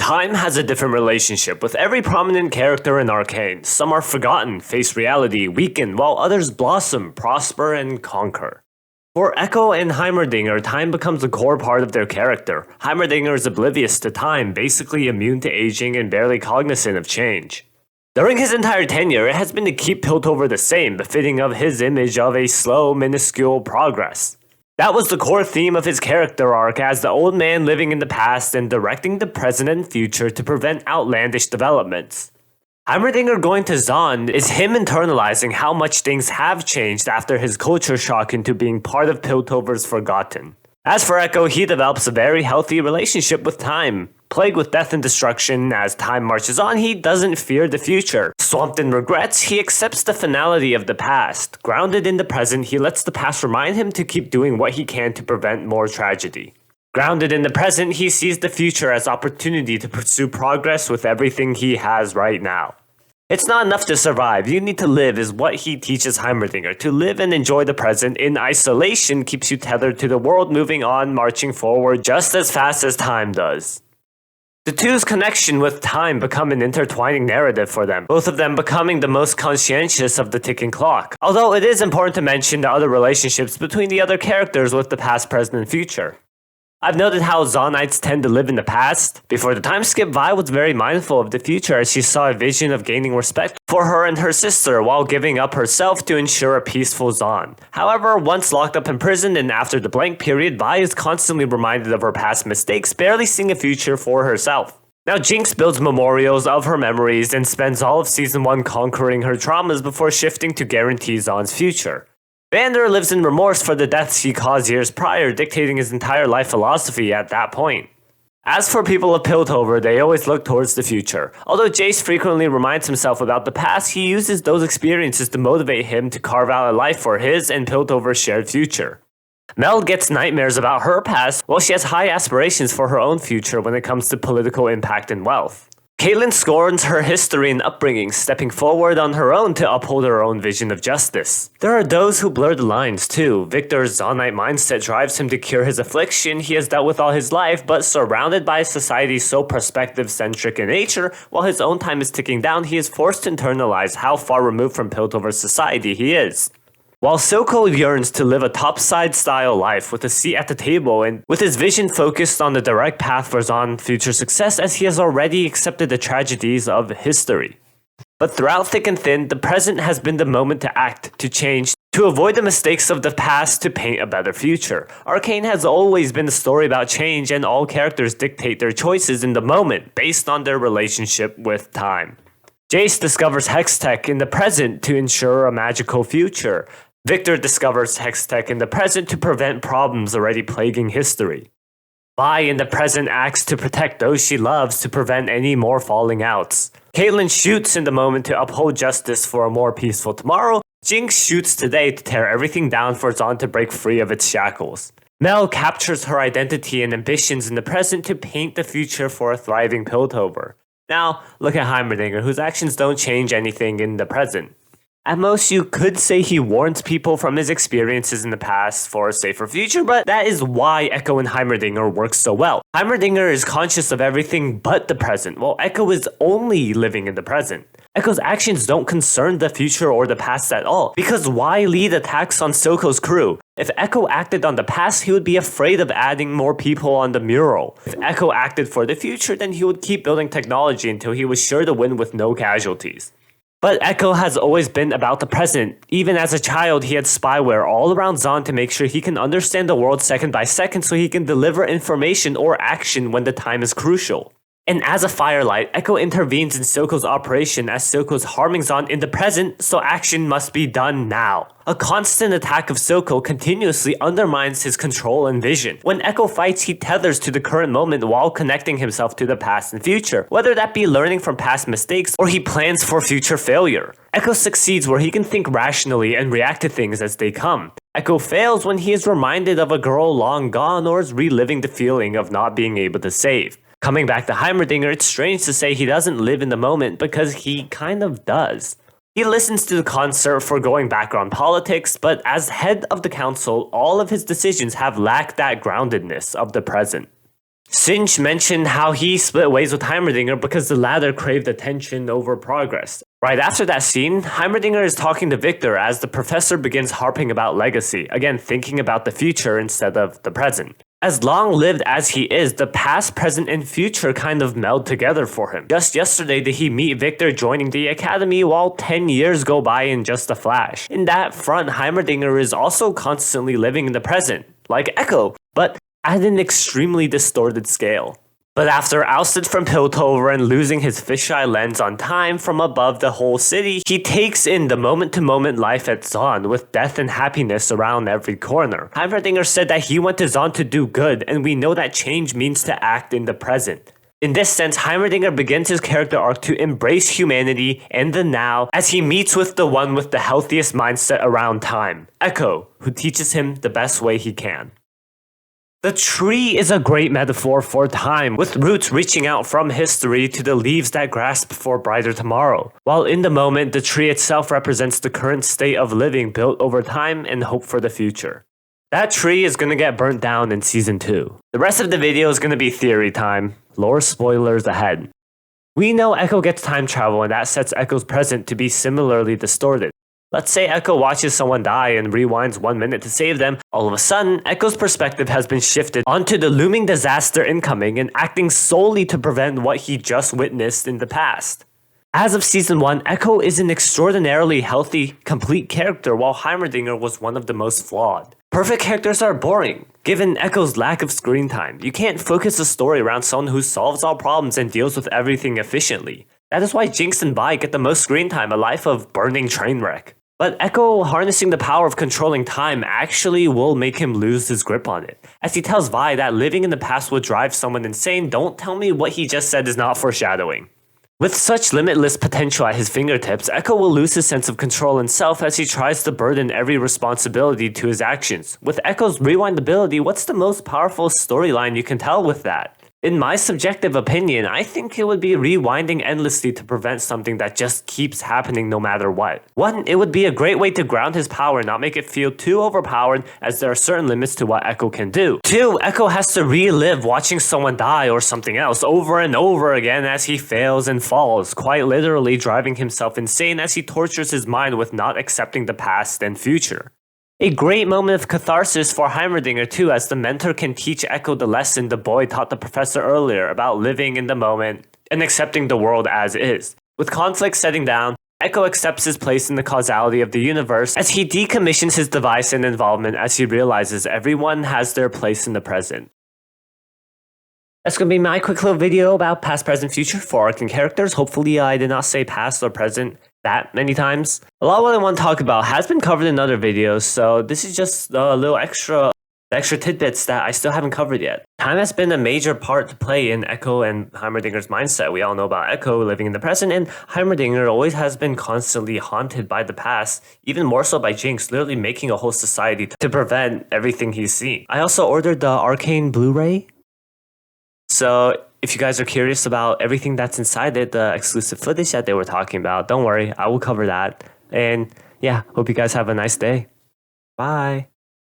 Time has a different relationship with every prominent character in Arcane. Some are forgotten, face reality, weaken, while others blossom, prosper, and conquer. For Echo and Heimerdinger, time becomes a core part of their character. Heimerdinger is oblivious to time, basically immune to aging and barely cognizant of change. During his entire tenure, it has been to keep Piltover the same, befitting of his image of a slow, minuscule progress. That was the core theme of his character arc as the old man living in the past and directing the present and future to prevent outlandish developments. Heimerdinger going to Zahn is him internalizing how much things have changed after his culture shock into being part of Piltover's Forgotten. As for Echo, he develops a very healthy relationship with time. Plagued with death and destruction, as time marches on, he doesn't fear the future. Swamped in regrets, he accepts the finality of the past. Grounded in the present, he lets the past remind him to keep doing what he can to prevent more tragedy. Grounded in the present, he sees the future as opportunity to pursue progress with everything he has right now. It's not enough to survive, you need to live is what he teaches Heimerdinger. To live and enjoy the present in isolation keeps you tethered to the world moving on, marching forward just as fast as time does. The two's connection with time become an intertwining narrative for them, both of them becoming the most conscientious of the ticking clock. Although it is important to mention the other relationships between the other characters with the past, present, and future. I've noted how Zahnites tend to live in the past. Before the time skip, Vi was very mindful of the future as she saw a vision of gaining respect for her and her sister while giving up herself to ensure a peaceful Zahn. However, once locked up in prison and after the blank period, Vi is constantly reminded of her past mistakes, barely seeing a future for herself. Now Jinx builds memorials of her memories and spends all of Season 1 conquering her traumas before shifting to guarantee Zahn's future. Vander lives in remorse for the deaths he caused years prior, dictating his entire life philosophy at that point. As for people of Piltover, they always look towards the future. Although Jace frequently reminds himself about the past, he uses those experiences to motivate him to carve out a life for his and Piltover's shared future. Mel gets nightmares about her past, while she has high aspirations for her own future when it comes to political impact and wealth. Caitlyn scorns her history and upbringing, stepping forward on her own to uphold her own vision of justice. There are those who blur the lines too. Victor's Zahnite mindset drives him to cure his affliction he has dealt with all his life, but surrounded by a society so perspective-centric in nature, while his own time is ticking down, he is forced to internalize how far removed from Piltover's society he is. While Soko yearns to live a topside-style life with a seat at the table and with his vision focused on the direct path for Zahn's future success as he has already accepted the tragedies of history. But throughout thick and thin, the present has been the moment to act, to change, to avoid the mistakes of the past to paint a better future. Arcane has always been a story about change and all characters dictate their choices in the moment based on their relationship with time. Jace discovers Hextech in the present to ensure a magical future. Victor discovers Hextech in the present to prevent problems already plaguing history. Vi in the present acts to protect those she loves to prevent any more falling outs. Caitlyn shoots in the moment to uphold justice for a more peaceful tomorrow. Jinx shoots today to tear everything down for Zahn to break free of its shackles. Mel captures her identity and ambitions in the present to paint the future for a thriving Piltover. Now, look at Heimerdinger, whose actions don't change anything in the present. At most, you could say he warns people from his experiences in the past for a safer future, but that is why Echo and Heimerdinger work so well. Heimerdinger is conscious of everything but the present, while Echo is only living in the present. Echo's actions don't concern the future or the past at all, because why lead attacks on Soko's crew? If Echo acted on the past, he would be afraid of adding more people on the mural. If Echo acted for the future, then he would keep building technology until he was sure to win with no casualties. But Echo has always been about the present. Even as a child, he had spyware all around Zahn to make sure he can understand the world second by second so he can deliver information or action when the time is crucial. And as a Firelight, Echo intervenes in Soko's operation as Soko's harming Zahn in the present, so action must be done now. A constant attack of Soko continuously undermines his control and vision. When Echo fights, he tethers to the current moment while connecting himself to the past and future, whether that be learning from past mistakes or he plans for future failure. Echo succeeds where he can think rationally and react to things as they come. Echo fails when he is reminded of a girl long gone or is reliving the feeling of not being able to save. Coming back to Heimerdinger, it's strange to say he doesn't live in the moment because he kind of does. He listens to the concert foregoing background politics, but as head of the council, all of his decisions have lacked that groundedness of the present. Sinch mentioned how he split ways with Heimerdinger because the latter craved attention over progress. Right after that scene, Heimerdinger is talking to Victor as the professor begins harping about legacy, again thinking about the future instead of the present. As long-lived as he is, the past, present, and future kind of meld together for him. Just yesterday did he meet Victor joining the academy, while 10 years go by in just a flash. In that front, Heimerdinger is also constantly living in the present, like Echo, but at an extremely distorted scale. But after ousted from Piltover and losing his fisheye lens on time from above the whole city, he takes in the moment-to-moment life at Zon with death and happiness around every corner. Heimerdinger said that he went to Zon to do good, and we know that change means to act in the present. In this sense, Heimerdinger begins his character arc to embrace humanity and the now as he meets with the one with the healthiest mindset around time, Echo, who teaches him the best way he can. The tree is a great metaphor for time, with roots reaching out from history to the leaves that grasp for brighter tomorrow. While in the moment, the tree itself represents the current state of living built over time and hope for the future. That tree is going to get burnt down in Season 2. The rest of the video is going to be theory time. Lore spoilers ahead. We know Echo gets time travel, and that sets Echo's present to be similarly distorted. Let's say Echo watches someone die and rewinds 1 minute to save them. All of a sudden, Echo's perspective has been shifted onto the looming disaster incoming and acting solely to prevent what he just witnessed in the past. As of Season 1, Echo is an extraordinarily healthy, complete character, while Heimerdinger was one of the most flawed. Perfect characters are boring, given Echo's lack of screen time. You can't focus a story around someone who solves all problems and deals with everything efficiently. That is why Jinx and Vi get the most screen time, a life of burning train wreck. But Echo harnessing the power of controlling time actually will make him lose his grip on it. As he tells Vi that living in the past will drive someone insane, don't tell me what he just said is not foreshadowing. With such limitless potential at his fingertips, Echo will lose his sense of control and self as he tries to burden every responsibility to his actions. With Echo's rewind ability, what's the most powerful storyline you can tell with that? In my subjective opinion, I think it would be rewinding endlessly to prevent something that just keeps happening no matter what. 1, it would be a great way to ground his power and not make it feel too overpowered, as there are certain limits to what Echo can do. 2, Echo has to relive watching someone die or something else over and over again as he fails and falls, quite literally driving himself insane as he tortures his mind with not accepting the past and future. A great moment of catharsis for Heimerdinger too, as the mentor can teach Echo the lesson the boy taught the professor earlier about living in the moment and accepting the world as is. With conflict setting down, Echo accepts his place in the causality of the universe as he decommissions his device and involvement as he realizes everyone has their place in the present. That's going to be my quick little video about past, present, future for Arcane characters. Hopefully I did not say past or present that many times. A lot of what I want to talk about has been covered in other videos, so this is just a little extra tidbits that I still haven't covered yet. Time has been a major part to play in Echo and Heimerdinger's mindset. We all know about Echo living in the present, and Heimerdinger always has been constantly haunted by the past, even more so by Jinx, literally making a whole society to prevent everything he's seen. I also ordered the Arcane Blu-ray. So if you guys are curious about everything that's inside it, the exclusive footage that they were talking about, don't worry, I will cover that. And yeah, hope you guys have a nice day. Bye.